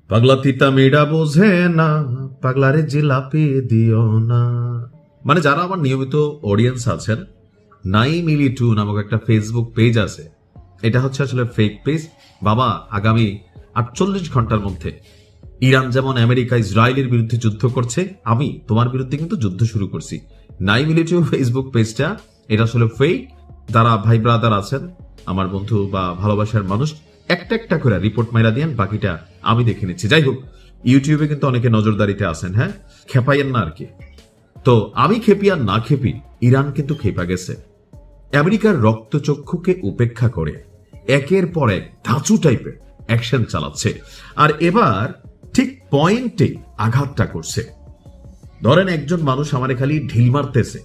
পাগলা তিতা মেয়েরা বোঝে না, পাগলারে জিলাপি দিও না। মানে যারা আমার নিয়মিত অডিয়েন্স আছেন, 9mm2 নামক একটা ফেসবুক পেজ আছে, এটা হচ্ছে আসলে ফেক পেজ। বাবা, আগামী 48 ঘন্টার মধ্যে ইরান যেমন আমেরিকা ইসরায়েলের বিরুদ্ধে যুদ্ধ করছে, আমি তোমার বিরুদ্ধে কিন্তু যুদ্ধ শুরু করছি। 9mm2 ফেসবুক পেজটা এটা আসলে ফেক। যারা ভাই ব্রাদার আছেন, আমার বন্ধু বা ভালোবাসার মানুষ, একটা একটা করে রিপোর্ট মাইরা দিয়েন, বাকিটা আমি দেখে নিচ্ছি। যাই হোক, ইউটিউবে কিন্তু অনেকে নজরদারিতে আছেন, হ্যাঁ, খেপাইয়েন না আর কি। তো আমি খেপি আর না খেপি, ইরান কিন্তু খেপা গেছে। আমেরিকার রক্তচক্ষুকে উপেক্ষা করে একের পর এক ধাঁচু টাইপের অ্যাকশন চালাচ্ছে, আর এবার ঠিক পয়েন্টে আঘাতটা করছে। ধরেন একজন মানুষ আমারে খালি ঢিল মারতেছে,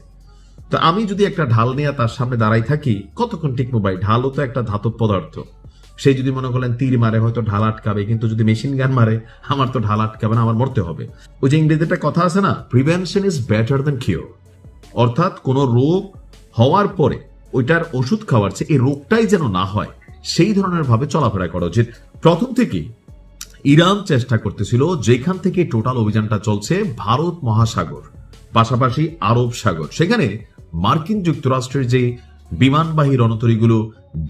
তো আমি যদি একটা ঢাল নিয়ে তার সামনে দাঁড়াই থাকি, কতক্ষণ টিকবো ভাই? ঢালও তো একটা ধাতব পদার্থ। সেই যদি মনে করেন তীর মারে, হয়তো ঢাল আটকাবে, কিন্তু যদি মেশিন গান মারে, আমার তো ঢাল আটকাবে না, আমার মরতে হবে। ওই যে ইংরেজিতে কথা আছে না, prevention is better than cure. অর্থাৎ কোন রোগ হওয়ার পরে ওইটার ওষুধ খাওয়ার চেয়ে এই রোগটাই যেন না হয়, সেই ধরনের ভাবে চলাফেরা করা উচিত। প্রথম থেকেই ইরান চেষ্টা করতেছিল, যেখান থেকে টোটাল অভিযানটা চলছে, ভারত মহাসাগর পাশাপাশি আরব সাগর, সেখানে মার্কিন যুক্তরাষ্ট্রের যে বিমানবাহী রণতরীগুলো,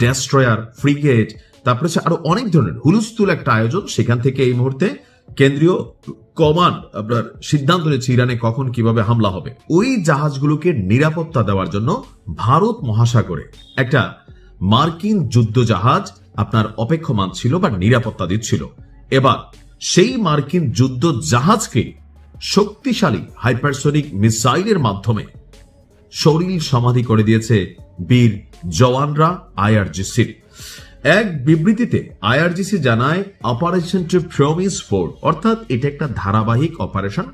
ডেস্ট্রয়ার, ফ্রিগেট, তারপরে আরো অনেক ধরনের হুলস্থুল একটা আয়োজন, সেখান থেকে এই মুহূর্তে কেন্দ্রীয় কমান্ড আপনার সিদ্ধান্ত নিচ্ছে ইরানে কখন কিভাবে হামলা হবে। ওই জাহাজগুলোকে নিরাপত্তা দেওয়ার জন্য ভারত মহাসাগরে একটা মার্কিন যুদ্ধ জাহাজ আপনার অপেক্ষমান ছিল বা নিরাপত্তা দিচ্ছিল। এবার সেই মার্কিন যুদ্ধ জাহাজকে শক্তিশালী হাইপারসোনিক মিসাইলের মাধ্যমে শরীর সমাধি করে দিয়েছে বীর জওয়ানরা আইআরজিসির। এক বিবৃতিতে আইআরজিসি জানায়, অপারেশন টু প্রমিস 4, অর্থাৎ এটা একটা ধারাবাহিক অপারেশন।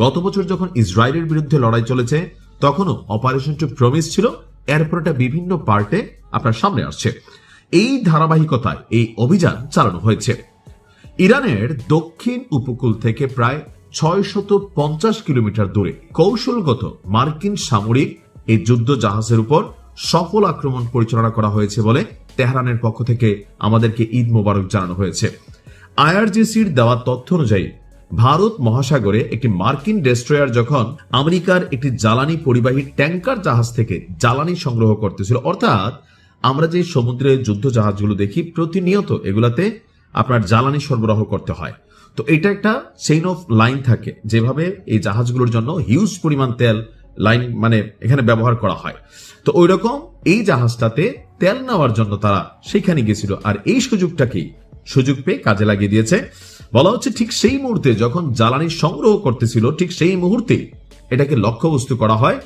গত বছর যখন ইসরায়েলের বিরুদ্ধে লড়াই চলেছে, তখনও অপারেশন টু প্রমিস ছিল, এরপর এটা বিভিন্ন পার্টে আপনার সামনে আসছে। এই ধারাবাহিকতায় এই অভিযান চালানো হয়েছে। ইরানের দক্ষিণ উপকূল থেকে প্রায় 650 কিলোমিটার দূরে কৌশলগত মার্কিন সামরিক এই যুদ্ধ জাহাজের উপর সফল আক্রমণ পরিচালনা করা হয়েছে বলে তেহরানের পক্ষ থেকে আমাদেরকে ঈদ মোবারক জানানো হয়েছে। আইআরজিসির দেওয়া তথ্য অনুযায়ী ভারত মহাসাগরে একটি মার্কিন ডেস্ট্রয়ার যখন আমেরিকার একটি জ্বালানি পরিবাহী ট্যাঙ্কার জাহাজ থেকে জ্বালানি সংগ্রহ করতেছিল, অর্থাৎ আমরা যে সমুদ্রে যুদ্ধ জাহাজগুলো দেখি প্রতিনিয়ত, এগুলাতে আপনার জ্বালানি সরবরাহ করতে হয়। তো এটা একটা চেইন অফ লাইন থাকে, যেভাবে এই জাহাজগুলোর জন্য হিউজ পরিমাণ তেল লাইন মানে এখানে ব্যবহার করা হয়। তো ওই রকম এই জাহাজটাতে তেল নেওয়ার জন্য তারা সেখানে গেছিল, আর এই সুযোগ পেয়ে কাজে লাগিয়ে দিয়েছে। বলা হচ্ছে ঠিক সেই মুহূর্তে যখন জ্বালানি সংগ্রহ করতেছিল, ঠিক সেই মুহূর্তে এটাকে লক্ষ্যবস্তু করা হয়।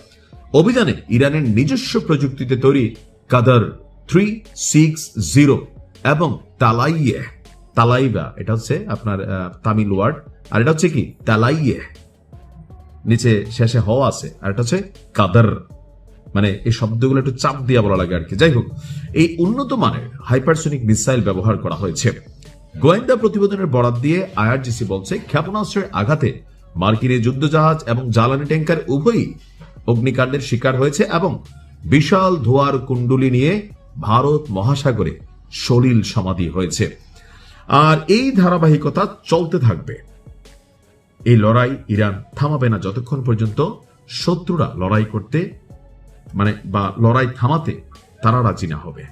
অভিযানে ইরানের নিজস্ব প্রযুক্তিতে তৈরি কাদার 360 এবং তালাইবা, এটা হচ্ছে আপনার তামিল ওয়ার্ড, আর এটা হচ্ছে কি তালাইয়ে, নিচে শেষে হ আছে, আর এটা হচ্ছে কাদার, মানে এই শব্দগুলো একটু চাপ দিয়ে বলা লাগে আর কি। যাই হোক, এই উন্নত মানের হাইপারসোনিক মিসাইল ব্যবহার করা হয়েছে। গোয়েন্দা প্রতিবেদনের বরাত দিয়ে আইআরজিসি বলছে, ক্ষেপণাস্ত্রের আঘাতে মার্কিন যুদ্ধ জাহাজ এবং জ্বালানি ট্যাঙ্কার উভয়ই অগ্নিকাণ্ডের শিকার হয়েছে এবং বিশাল ধোঁয়ার কুণ্ডুলি নিয়ে ভারত মহাসাগরে সলিল সমাধি হয়েছে। আর এই ধারাবাহিকতা চলতে থাকবে। এই লড়াই ইরান থামাবে না যতক্ষণ পর্যন্ত শত্রুরা লড়াই করতে বা লড়াই থামাতে তারা রাজি না হবে।